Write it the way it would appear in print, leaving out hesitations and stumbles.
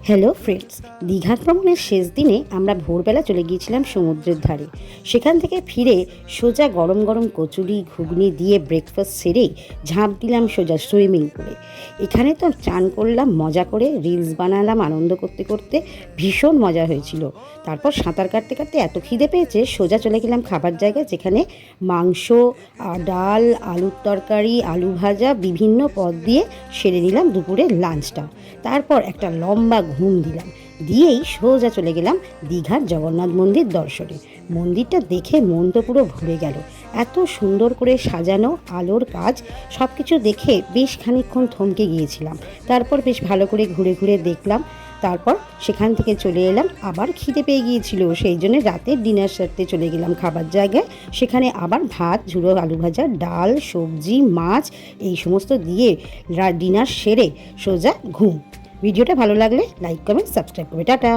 Hello friends, Digha ভ্রমণের শেষ দিনে আমরা ভোরবেলা চলে গিয়েছিলাম সমুদ্রের ধারে। সেখান থেকে ফিরে সোজা গরম গরম কচুরি ঘুগনি দিয়ে ব্রেকফাস্ট সেরেই ঝাঁপ দিলাম সোজা সুইমিং পুলে। এখানে তো চান করলাম মজা করে, রিলস বানালাম আনন্দ করতে করতে, ভীষণ মজা হয়েছিল। তারপর সাঁতার কাটতে কাটতে এত খিদে পেয়েছে, সোজা চলে গেলাম খাবার জায়গায়, যেখানে মাংস, ডাল, আলুর তরকারি, আলু ভাজা, বিভিন্ন পদ দিয়ে সেরে নিলাম দুপুরের লাঞ্চটা। তারপর একটা লম্বা ঘুম দিলাম, দিয়েই সোজা চলে গেলাম দীঘার জগন্নাথ মন্দির দর্শনে। মন্দিরটা দেখে মন তো পুরো ভরে গেল। এত সুন্দর করে সাজানো, আলোর কাজ, সব কিছু দেখে বেশ খানিকক্ষণ থমকে গিয়েছিলাম। তারপর বেশ ভালো করে ঘুরে ঘুরে দেখলাম। তারপর সেখান থেকে চলে এলাম, আবার খিদে পেয়ে গিয়েছিল, সেই জন্য রাতের ডিনার সারতে চলে গেলাম খাবার জায়গায়। সেখানে আবার ভাত, ঝুড়ো আলু ভাজা, ডাল, সবজি, মাছ, এই সমস্ত দিয়ে ডিনার সেরে সোজা ঘুম। ভিডিওটা ভালো লাগলে লাইক, কমেন্ট, সাবস্ক্রাইব করবে। টাটা।